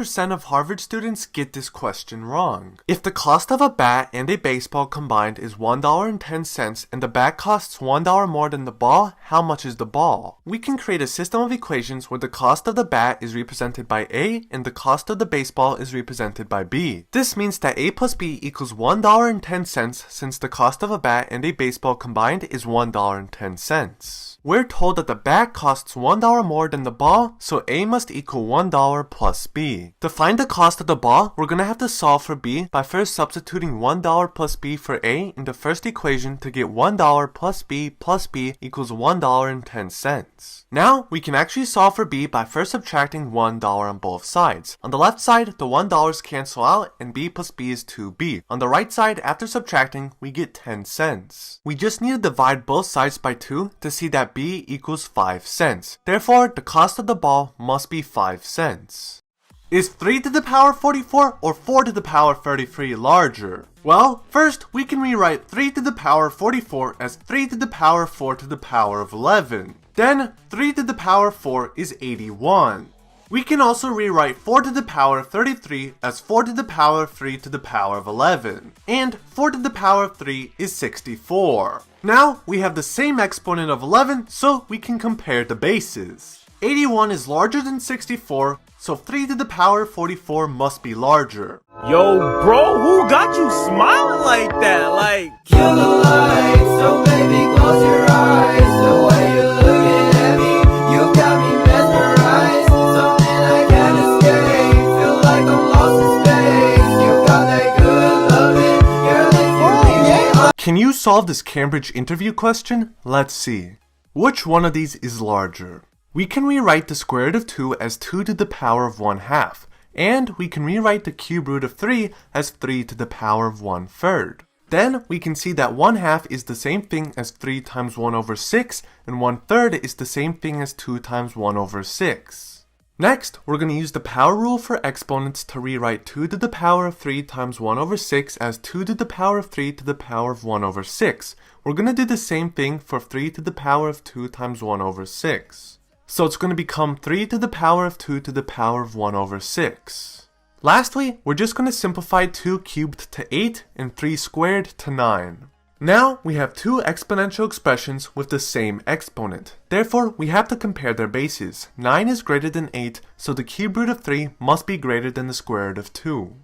90% of Harvard students get this question wrong. If the cost of a bat and a baseball combined is $1.10 and the bat costs $1 more than the ball, how much is the ball? We can create a system of equations where the cost of the bat is represented by A and the cost of the baseball is represented by B. This means that A plus B equals $1.10 since the cost of a bat and a baseball combined is $1.10. We're told that the bat costs $1 more than the ball, so A must equal $1 plus B. To find the cost of the ball, we're gonna have to solve for B by first substituting $1 plus B for A in the first equation to get $1 plus B equals $1.10. Now, we can actually solve for B by first subtracting $1 on both sides. On the left side, the $1 cancel out and B plus B is 2B. On the right side, after subtracting, we get 10 cents. We just need to divide both sides by 2 to see that B equals 5 cents. Therefore, the cost of the ball must be 5 cents. Is 3 to the power 44 or 4 to the power 33 larger? Well, first we can rewrite 3 to the power 44 as 3 to the power 4 to the power of 11. Then 3 to the power 4 is 81. We can also rewrite 4 to the power 33 as 4 to the power 3 to the power of 11. And 4 to the power of 3 is 64. Now we have the same exponent of 11, so we can compare the bases. 81 is larger than 64, so 3 to the power 44 must be larger. Yo, bro, who got you smiling like that? Like, kill the lights, so baby, close your eyes. The way you're looking at me, you got me mesmerized. Something I can't escape, feel like I'm lost in space. You got that good loving, girl, if you leave me. Can you solve this Cambridge interview question? Let's see. Which one of these is larger? We can rewrite the square root of 2 as 2 to the power of 1/2, and we can rewrite the cube root of 3 as 3 to the power of 1/3. Then we can see that 1/2 is the same thing as 3 times 1 over 6, and 1/3 is the same thing as 2 times 1 over 6. Next, we're going to use the power rule for exponents to rewrite 2 to the power of 3 times 1 over 6 as 2 to the power of 3 to the power of 1 over 6. We're going to do the same thing for 3 to the power of 2 times 1 over 6. So it's going to become 3 to the power of 2 to the power of 1 over 6. Lastly, we're just going to simplify 2 cubed to 8 and 3 squared to 9. Now we have two exponential expressions with the same exponent. Therefore, we have to compare their bases. 9 is greater than 8, so the cube root of 3 must be greater than the square root of 2.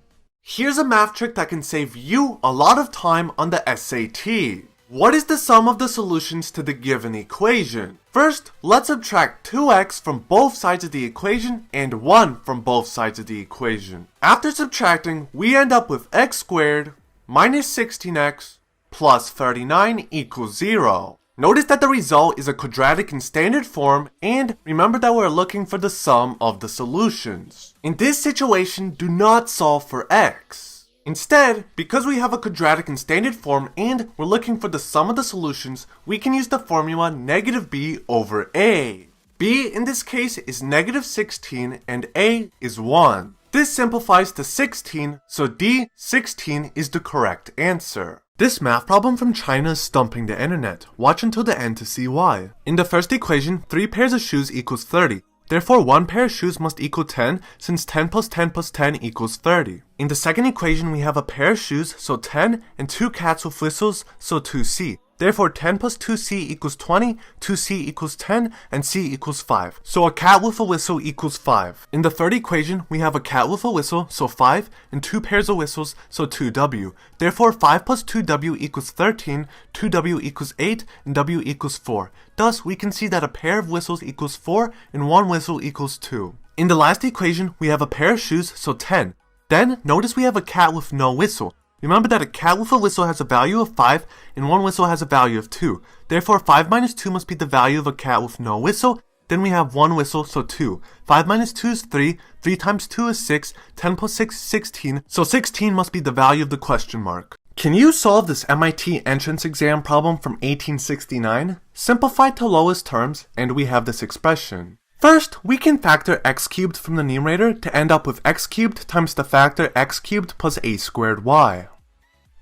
Here's a math trick that can save you a lot of time on the SAT. What is the sum of the solutions to the given equation? First, let's subtract 2x from both sides of the equation and 1 from both sides of the equation. After subtracting, we end up with x squared minus 16x plus 39 equals 0. Notice that the result is a quadratic in standard form, and remember that we're looking for the sum of the solutions. In this situation, do not solve for x. Instead, because we have a quadratic in standard form and we're looking for the sum of the solutions, we can use the formula negative b over a. B in this case is negative 16 and a is 1. This simplifies to 16, so D, 16 is the correct answer. This math problem from China is stumping the internet. Watch until the end to see why. In the first equation, 3 pairs of shoes equals 30. Therefore, 1 pair of shoes must equal 10, since 10 plus 10 plus 10 equals 30. In the second equation, we have a pair of shoes, so 10, and 2 cats with whistles, so 2c. Therefore, 10 plus 2c equals 20, 2c equals 10, and c equals 5. So a cat with a whistle equals 5. In the third equation, we have a cat with a whistle, so 5, and 2 pairs of whistles, so 2w. Therefore, 5 plus 2w equals 13, 2w equals 8, and w equals 4. Thus, we can see that a pair of whistles equals 4, and 1 whistle equals 2. In the last equation, we have a pair of shoes, so 10. Then, notice we have a cat with no whistle. Remember that a cat with a whistle has a value of 5, and 1 whistle has a value of 2. Therefore, 5 minus 2 must be the value of a cat with no whistle. Then we have 1 whistle, so 2. 5 minus 2 is 3, 3 times 2 is 6, 10 plus 6 is 16, so 16 must be the value of the question mark. Can you solve this MIT entrance exam problem from 1869? Simplify to lowest terms, and we have this expression. First, we can factor x cubed from the numerator to end up with x cubed times the factor x cubed plus a squared y.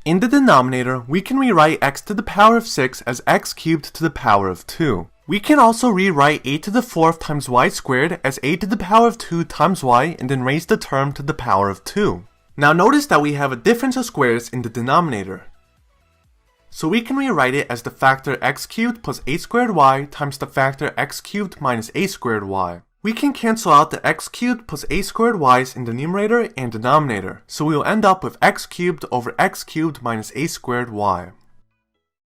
In the denominator, we can rewrite x to the power of 6 as x cubed to the power of 2. We can also rewrite a to the 4th times y squared as a to the power of 2 times y and then raise the term to the power of 2. Now notice that we have a difference of squares in the denominator. So we can rewrite it as the factor x cubed plus a squared y times the factor x cubed minus a squared y. We can cancel out the x cubed plus a squared y's in the numerator and denominator, so we will end up with x cubed over x cubed minus a squared y.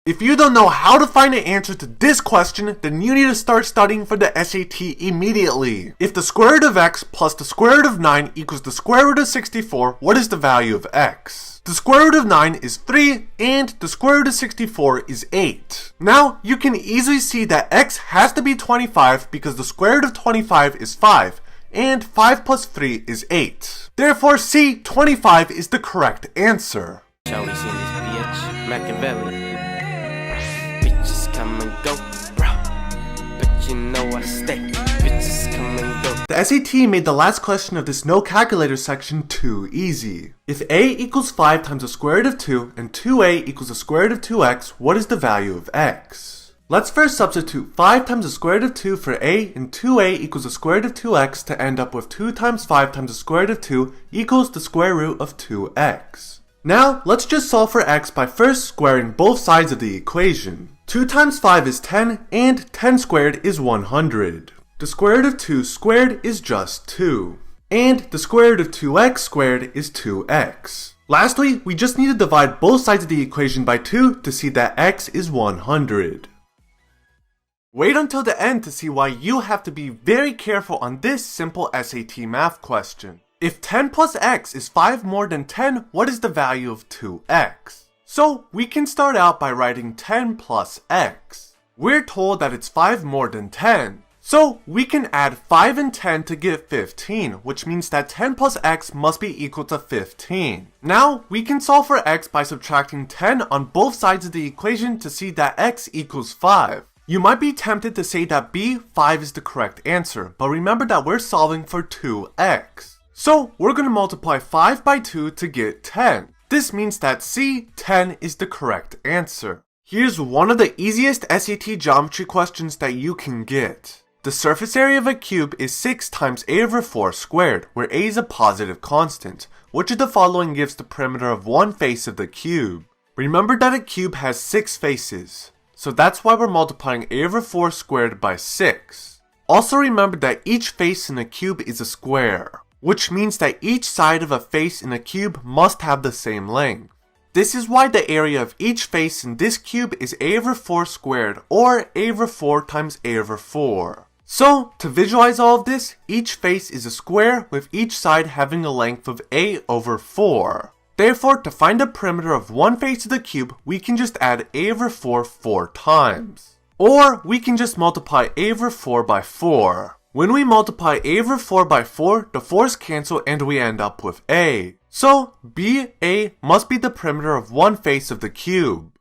If you don't know how to find the answer to this question, then you need to start studying for the SAT immediately. If the square root of x plus the square root of 9 equals the square root of 64, what is the value of x? The square root of 9 is 3, and the square root of 64 is 8. Now, you can easily see that x has to be 25 because the square root of 25 is 5, and 5 plus 3 is 8. Therefore, C, 25 is the correct answer. Shall we see this bitch? Machiavelli. Bitches come and go, bro. But you know I stay. Bitches come and go. The SAT made the last question of this no calculator section too easy. If a equals 5 times the square root of 2 and 2a equals the square root of 2x, what is the value of x? Let's first substitute 5 times the square root of 2 for a and 2a equals the square root of 2x to end up with 2 times 5 times the square root of 2 equals the square root of 2x. Now, let's just solve for x by first squaring both sides of the equation. 2 times 5 is 10, and 10 squared is 100. The square root of 2 squared is just 2. And the square root of 2x squared is 2x. Lastly, we just need to divide both sides of the equation by 2 to see that x is 100. Wait until the end to see why you have to be very careful on this simple SAT math question. If 10 plus x is 5 more than 10, what is the value of 2x? So we can start out by writing 10 plus x. We're told that it's 5 more than 10. So we can add 5 and 10 to get 15, which means that 10 plus x must be equal to 15. Now we can solve for x by subtracting 10 on both sides of the equation to see that x equals 5. You might be tempted to say that B, 5 is the correct answer, but remember that we're solving for 2x. So we're going to multiply 5 by 2 to get 10. This means that C, 10 is the correct answer. Here's one of the easiest SAT geometry questions that you can get. The surface area of a cube is 6 times a over 4 squared, where a is a positive constant. Which of the following gives the perimeter of one face of the cube? Remember that a cube has 6 faces, so that's why we're multiplying a over 4 squared by 6. Also remember that each face in a cube is a square, which means that each side of a face in a cube must have the same length. This is why the area of each face in this cube is a over 4 squared, or a over 4 times a over 4. So, to visualize all of this, each face is a square with each side having a length of a over 4. Therefore, to find the perimeter of one face of the cube, we can just add a over 4 4 times. Or, we can just multiply a over 4 by 4. When we multiply a over 4 by 4, the 4's cancel and we end up with a. So, BA must be the perimeter of one face of the cube.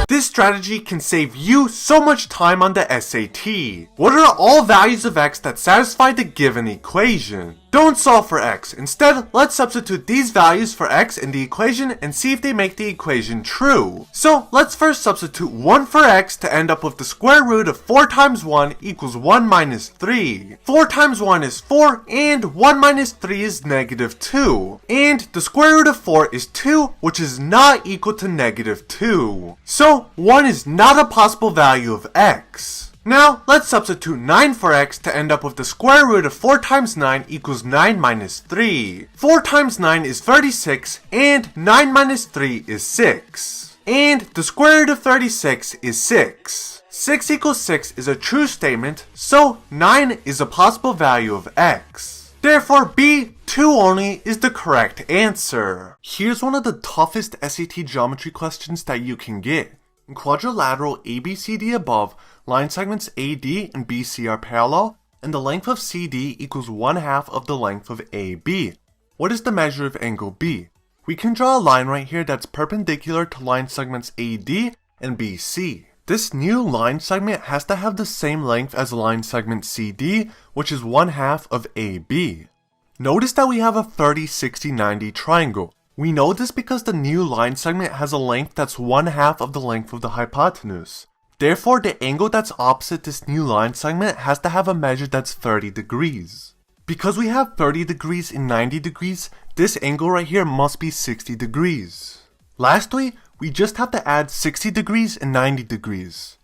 This strategy can save you so much time on the SAT. What are all values of x that satisfy the given equation? Don't solve for x. Instead, let's substitute these values for x in the equation and see if they make the equation true. So let's first substitute 1 for x to end up with the square root of 4 times 1 equals 1 minus 3. 4 times 1 is 4 and 1 minus 3 is negative 2. And the square root of 4 is 2, which is not equal to negative 2. So 1 is not a possible value of x. Now, let's substitute 9 for x to end up with the square root of 4 times 9 equals 9 minus 3. 4 times 9 is 36, and 9 minus 3 is 6. And the square root of 36 is 6. 6 equals 6 is a true statement, so 9 is a possible value of x. Therefore, B, 2 only, is the correct answer. Here's one of the toughest SAT geometry questions that you can get. In quadrilateral ABCD above, line segments AD and BC are parallel, and the length of CD equals 1/2 of the length of AB. What is the measure of angle B? We can draw a line right here that's perpendicular to line segments AD and BC. This new line segment has to have the same length as line segment CD, which is 1/2 of AB. Notice that we have a 30, 60, 90 triangle. We know this because the new line segment has a length that's 1/2 of the length of the hypotenuse. Therefore, the angle that's opposite this new line segment has to have a measure that's 30 degrees. Because we have 30 degrees and 90 degrees, this angle right here must be 60 degrees. Lastly, we just have to add 60 degrees and 90 degrees.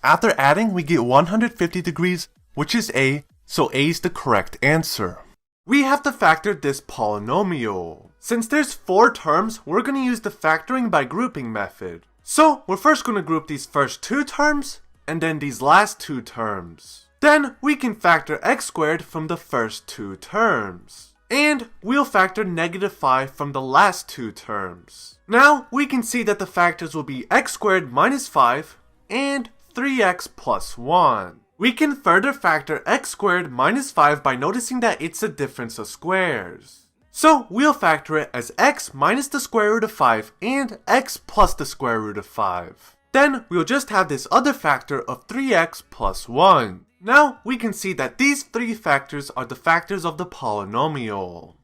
After adding, we get 150 degrees, which is A, so A is the correct answer. We have to factor this polynomial. Since there's 4 terms, we're going to use the factoring by grouping method. So, we're first going to group these first 2 terms, and then these last 2 terms. Then, we can factor x squared from the first 2 terms. And we'll factor -5 from the last 2 terms. Now, we can see that the factors will be x squared minus 5 and 3x plus 1. We can further factor x squared minus 5 by noticing that it's a difference of squares. So we'll factor it as x minus the square root of 5 and x plus the square root of 5. Then we'll just have this other factor of 3x plus 1. Now we can see that these 3 factors are the factors of the polynomial.